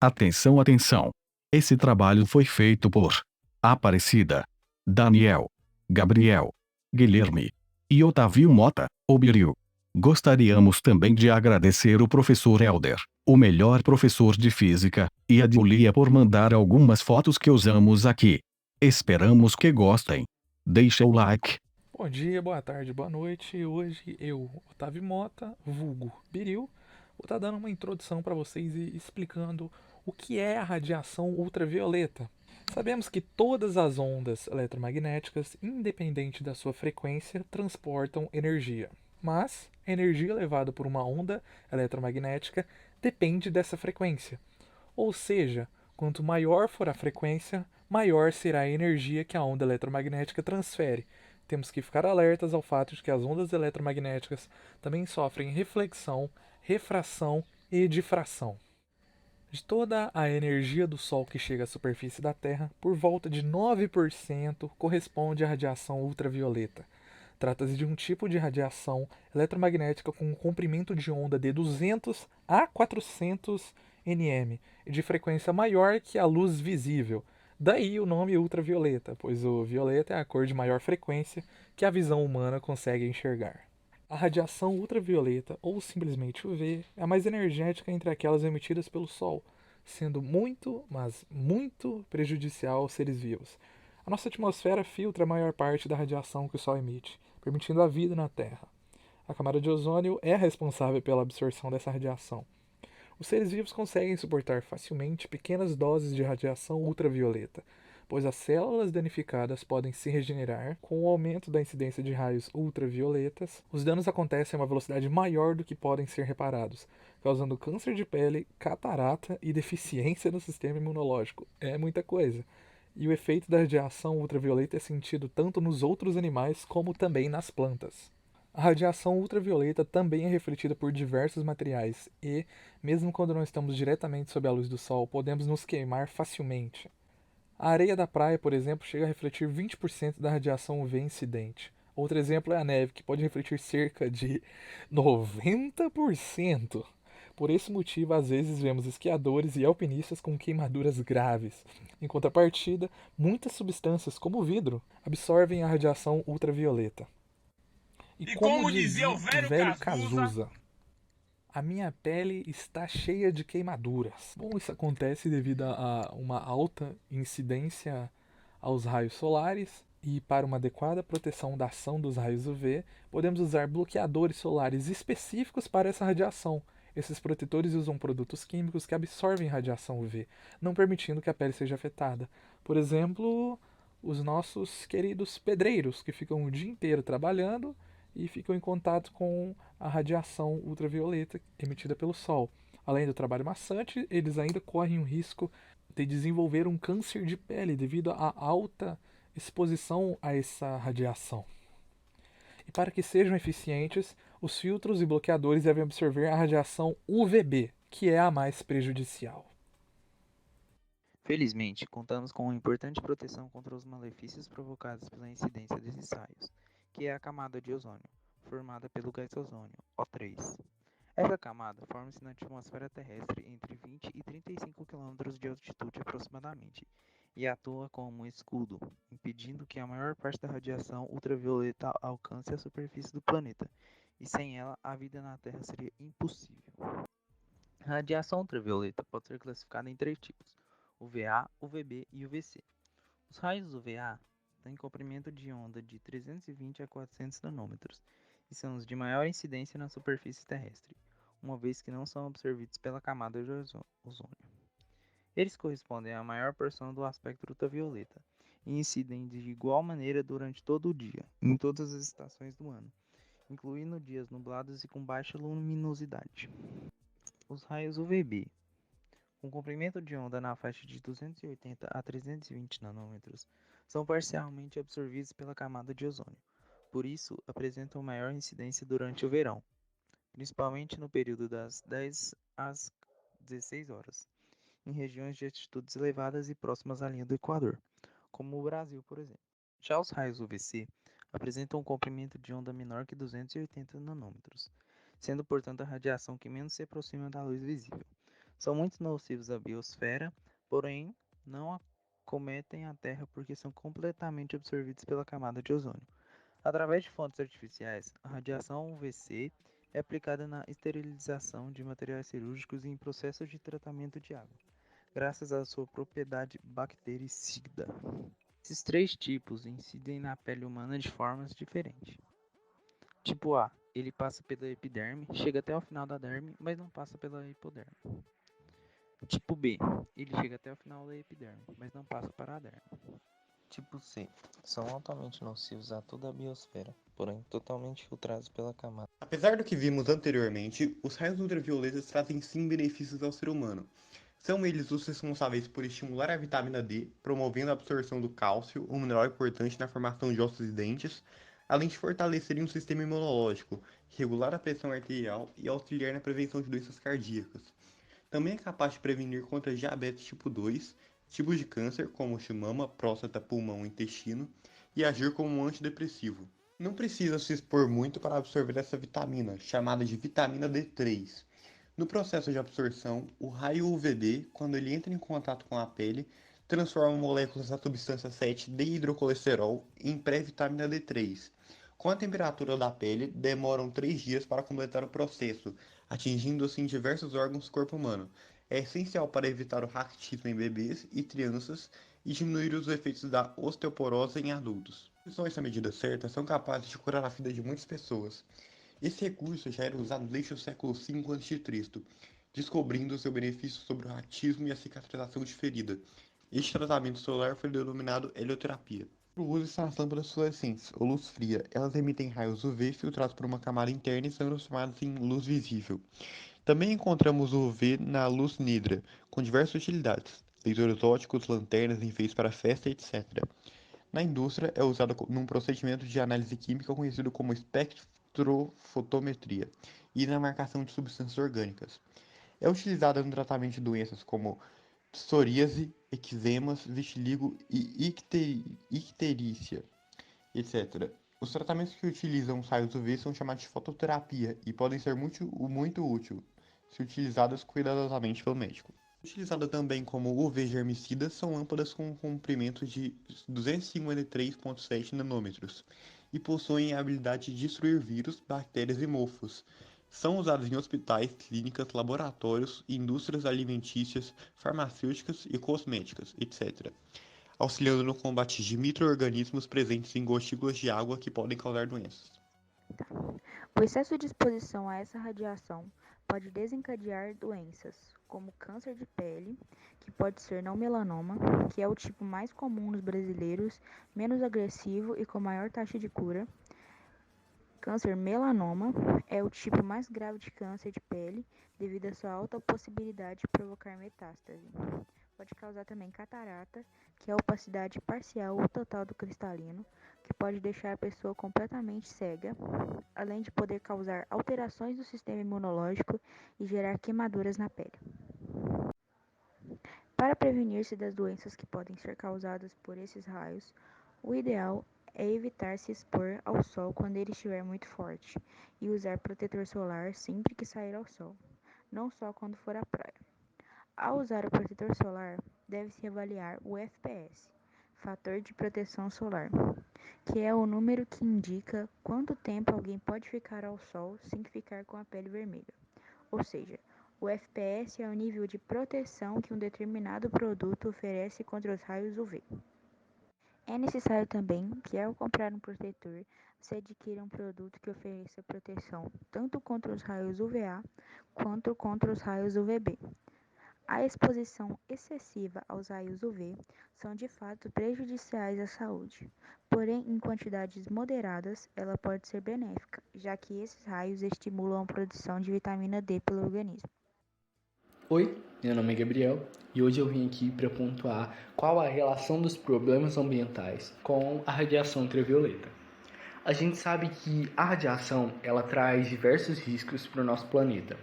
Atenção, atenção! Esse trabalho foi feito por Aparecida, Daniel, Gabriel, Guilherme e Otávio Mota, o Biril. Gostaríamos também de agradecer o professor Helder, o melhor professor de física, e a Julia por mandar algumas fotos que usamos aqui. Esperamos que gostem. Deixa o like. Bom dia, boa tarde, boa noite. Hoje eu, Otávio Mota, vulgo Biril, vou estar dando uma introdução para vocês e explicando o que é a radiação ultravioleta. Sabemos que todas as ondas eletromagnéticas, independente da sua frequência, transportam energia. Mas a energia levada por uma onda eletromagnética depende dessa frequência. Ou seja, quanto maior for a frequência, maior será a energia que a onda eletromagnética transfere. Temos que ficar alertas ao fato de que as ondas eletromagnéticas também sofrem reflexão, refração e difração. De toda a energia do Sol que chega à superfície da Terra, por volta de 9% corresponde à radiação ultravioleta. Trata-se de um tipo de radiação eletromagnética com um comprimento de onda de 200 a 400 nm e de frequência maior que a luz visível. Daí o nome ultravioleta, pois o violeta é a cor de maior frequência que a visão humana consegue enxergar. A radiação ultravioleta, ou simplesmente UV, é a mais energética entre aquelas emitidas pelo Sol, sendo muito, mas muito prejudicial aos seres vivos. A nossa atmosfera filtra a maior parte da radiação que o Sol emite, permitindo a vida na Terra. A camada de ozônio é responsável pela absorção dessa radiação. Os seres vivos conseguem suportar facilmente pequenas doses de radiação ultravioleta, pois as células danificadas podem se regenerar. Com o aumento da incidência de raios ultravioletas, os danos acontecem a uma velocidade maior do que podem ser reparados, causando câncer de pele, catarata e deficiência no sistema imunológico. É muita coisa. E o efeito da radiação ultravioleta é sentido tanto nos outros animais como também nas plantas. A radiação ultravioleta também é refletida por diversos materiais e, mesmo quando não estamos diretamente sob a luz do sol, podemos nos queimar facilmente. A areia da praia, por exemplo, chega a refletir 20% da radiação UV incidente. Outro exemplo é a neve, que pode refletir cerca de 90%. Por esse motivo, às vezes vemos esquiadores e alpinistas com queimaduras graves. Em contrapartida, muitas substâncias, como o vidro, absorvem a radiação ultravioleta. E E como como dizia dizia o o velho velho Cazuza, Cazuza, a minha pele está cheia de queimaduras. Bom, isso acontece devido a uma alta incidência aos raios solares e para uma adequada proteção da ação dos raios UV, podemos usar bloqueadores solares específicos para essa radiação. Esses protetores usam produtos químicos que absorvem radiação UV, não permitindo que a pele seja afetada. Por exemplo, os nossos queridos pedreiros que ficam o dia inteiro trabalhando e ficam em contato com a radiação ultravioleta emitida pelo Sol. Além do trabalho maçante, eles ainda correm o risco de desenvolver um câncer de pele devido à alta exposição a essa radiação. E para que sejam eficientes, os filtros e bloqueadores devem absorver a radiação UVB, que é a mais prejudicial. Felizmente, contamos com uma importante proteção contra os malefícios provocados pela incidência desses raios, que é a camada de ozônio, formada pelo gás ozônio, O3. Essa camada forma-se na atmosfera terrestre entre 20 e 35 km de altitude aproximadamente, e atua como um escudo, impedindo que a maior parte da radiação ultravioleta alcance a superfície do planeta, e sem ela a vida na Terra seria impossível. A radiação ultravioleta pode ser classificada em três tipos: UVA, UVB e UVC. Os raios UVA têm comprimento de onda de 320 a 400 nanômetros e são os de maior incidência na superfície terrestre, uma vez que não são absorvidos pela camada de ozônio. Eles correspondem à maior porção do espectro ultravioleta e incidem de igual maneira durante todo o dia, em todas as estações do ano, incluindo dias nublados e com baixa luminosidade. Os raios UVB, com comprimento de onda na faixa de 280 a 320 nanômetros, são parcialmente absorvidos pela camada de ozônio. Por isso, apresentam maior incidência durante o verão, principalmente no período das 10 às 16 horas, em regiões de altitudes elevadas e próximas à linha do Equador, como o Brasil, por exemplo. Já os raios UVC apresentam um comprimento de onda menor que 280 nanômetros, sendo portanto a radiação que menos se aproxima da luz visível. São muito nocivos à biosfera, porém não acometem a Terra porque são completamente absorvidos pela camada de ozônio. Através de fontes artificiais, a radiação UVC é aplicada na esterilização de materiais cirúrgicos e em processos de tratamento de água, graças à sua propriedade bactericida. Esses três tipos incidem na pele humana de formas diferentes. Tipo A, ele passa pela epiderme, chega até o final da derme, mas não passa pela hipoderme. Tipo B, ele chega até o final da epiderme, mas não passa para a derme. Tipo C. São altamente nocivos a toda a biosfera, porém totalmente filtrados pela camada. Apesar do que vimos anteriormente, os raios ultravioletas trazem sim benefícios ao ser humano. São eles os responsáveis por estimular a vitamina D, promovendo a absorção do cálcio, um mineral importante na formação de ossos e dentes, além de fortalecerem o sistema imunológico, regular a pressão arterial e auxiliar na prevenção de doenças cardíacas. Também é capaz de prevenir contra diabetes tipo 2, tipos de câncer como mama, próstata, pulmão e intestino, e agir como um antidepressivo. Não precisa se expor muito para absorver essa vitamina, chamada de vitamina D3. No processo de absorção, o raio UVB, quando ele entra em contato com a pele, transforma moléculas da substância 7-dehidrocolesterol em pré-vitamina D3. Com a temperatura da pele, demoram 3 dias para completar o processo, atingindo assim diversos órgãos do corpo humano. É essencial para evitar o raquitismo em bebês e crianças e diminuir os efeitos da osteoporose em adultos. Se são essa medida certa, são capazes de curar a vida de muitas pessoas. Esse recurso já era usado desde o século V a.C., descobrindo seu benefício sobre o raquitismo e a cicatrização de ferida. Este tratamento solar foi denominado helioterapia. O uso está nas lâmpadas fluorescentes, ou luz fria. Elas emitem raios UV filtrados por uma camada interna e são transformados em luz visível. Também encontramos o UV na luz nidra, com diversas utilidades: leitores óticos, lanternas, enfeites para festa, etc. Na indústria, é usado num procedimento de análise química conhecido como espectrofotometria e na marcação de substâncias orgânicas. É utilizada no tratamento de doenças como psoríase, eczemas, vitiligo e icterícia, etc. Os tratamentos que utilizam os raios UV são chamados de fototerapia e podem ser muito úteis se utilizadas cuidadosamente pelo médico. Utilizada também como UV germicida, são lâmpadas com comprimento de 253,7 nanômetros e possuem a habilidade de destruir vírus, bactérias e mofos. São usadas em hospitais, clínicas, laboratórios, indústrias alimentícias, farmacêuticas e cosméticas, etc., auxiliando no combate de micro-organismos presentes em gotículas de água que podem causar doenças. O excesso de exposição a essa radiação pode desencadear doenças, como câncer de pele, que pode ser não melanoma, que é o tipo mais comum nos brasileiros, menos agressivo e com maior taxa de cura. Câncer melanoma é o tipo mais grave de câncer de pele, devido à sua alta possibilidade de provocar metástase. Pode causar também catarata, que é a opacidade parcial ou total do cristalino, que pode deixar a pessoa completamente cega, além de poder causar alterações do sistema imunológico e gerar queimaduras na pele. Para prevenir-se das doenças que podem ser causadas por esses raios, o ideal é evitar se expor ao sol quando ele estiver muito forte e usar protetor solar sempre que sair ao sol, não só quando for à praia. Ao usar o protetor solar, deve-se avaliar o FPS, fator de proteção solar, que é o número que indica quanto tempo alguém pode ficar ao sol sem ficar com a pele vermelha. Ou seja, o FPS é o nível de proteção que um determinado produto oferece contra os raios UV. É necessário também que, ao comprar um protetor, você adquira um produto que ofereça proteção tanto contra os raios UVA quanto contra os raios UVB. A exposição excessiva aos raios UV são de fato prejudiciais à saúde, porém em quantidades moderadas ela pode ser benéfica, já que esses raios estimulam a produção de vitamina D pelo organismo. Oi, meu nome é Gabriel e hoje eu vim aqui para pontuar qual a relação dos problemas ambientais com a radiação ultravioleta. A gente sabe que a radiação ela traz diversos riscos para o nosso planeta.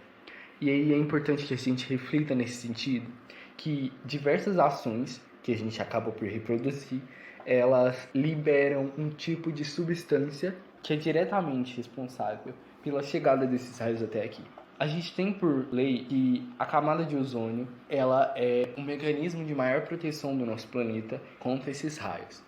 E aí é importante que a gente reflita nesse sentido, que diversas ações que a gente acaba por reproduzir, elas liberam um tipo de substância que é diretamente responsável pela chegada desses raios até aqui. A gente tem por lei que a camada de ozônio ela é um mecanismo de maior proteção do nosso planeta contra esses raios.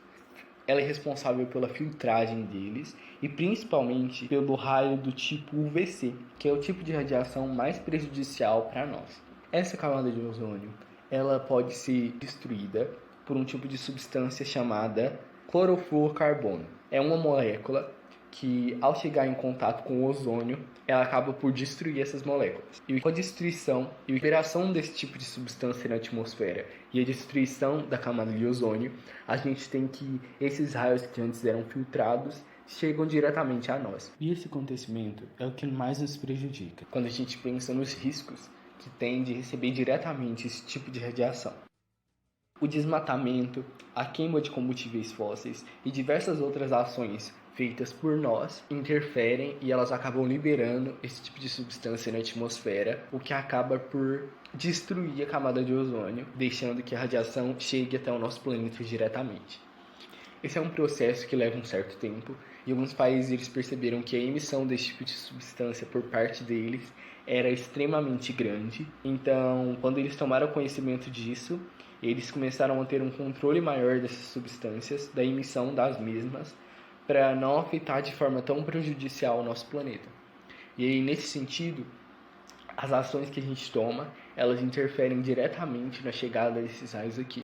Ela é responsável pela filtragem deles e principalmente pelo raio do tipo UVC, que é o tipo de radiação mais prejudicial para nós. Essa camada de ozônio ela pode ser destruída por um tipo de substância chamada clorofluorcarbono. É uma molécula que, ao chegar em contato com o ozônio, ela acaba por destruir essas moléculas. E com a destruição e a liberação desse tipo de substância na atmosfera e a destruição da camada de ozônio, a gente tem que esses raios que antes eram filtrados chegam diretamente a nós. E esse acontecimento é o que mais nos prejudica quando a gente pensa nos riscos que tem de receber diretamente esse tipo de radiação. O desmatamento, a queima de combustíveis fósseis e diversas outras ações feitas por nós interferem e elas acabam liberando esse tipo de substância na atmosfera, o que acaba por destruir a camada de ozônio, deixando que a radiação chegue até o nosso planeta diretamente. Esse é um processo que leva um certo tempo e alguns países eles perceberam que a emissão desse tipo de substância por parte deles era extremamente grande. Então, quando eles tomaram conhecimento disso, eles começaram a ter um controle maior dessas substâncias, da emissão das mesmas, para não afetar de forma tão prejudicial o nosso planeta. E aí, nesse sentido, as ações que a gente toma, elas interferem diretamente na chegada desses raios aqui.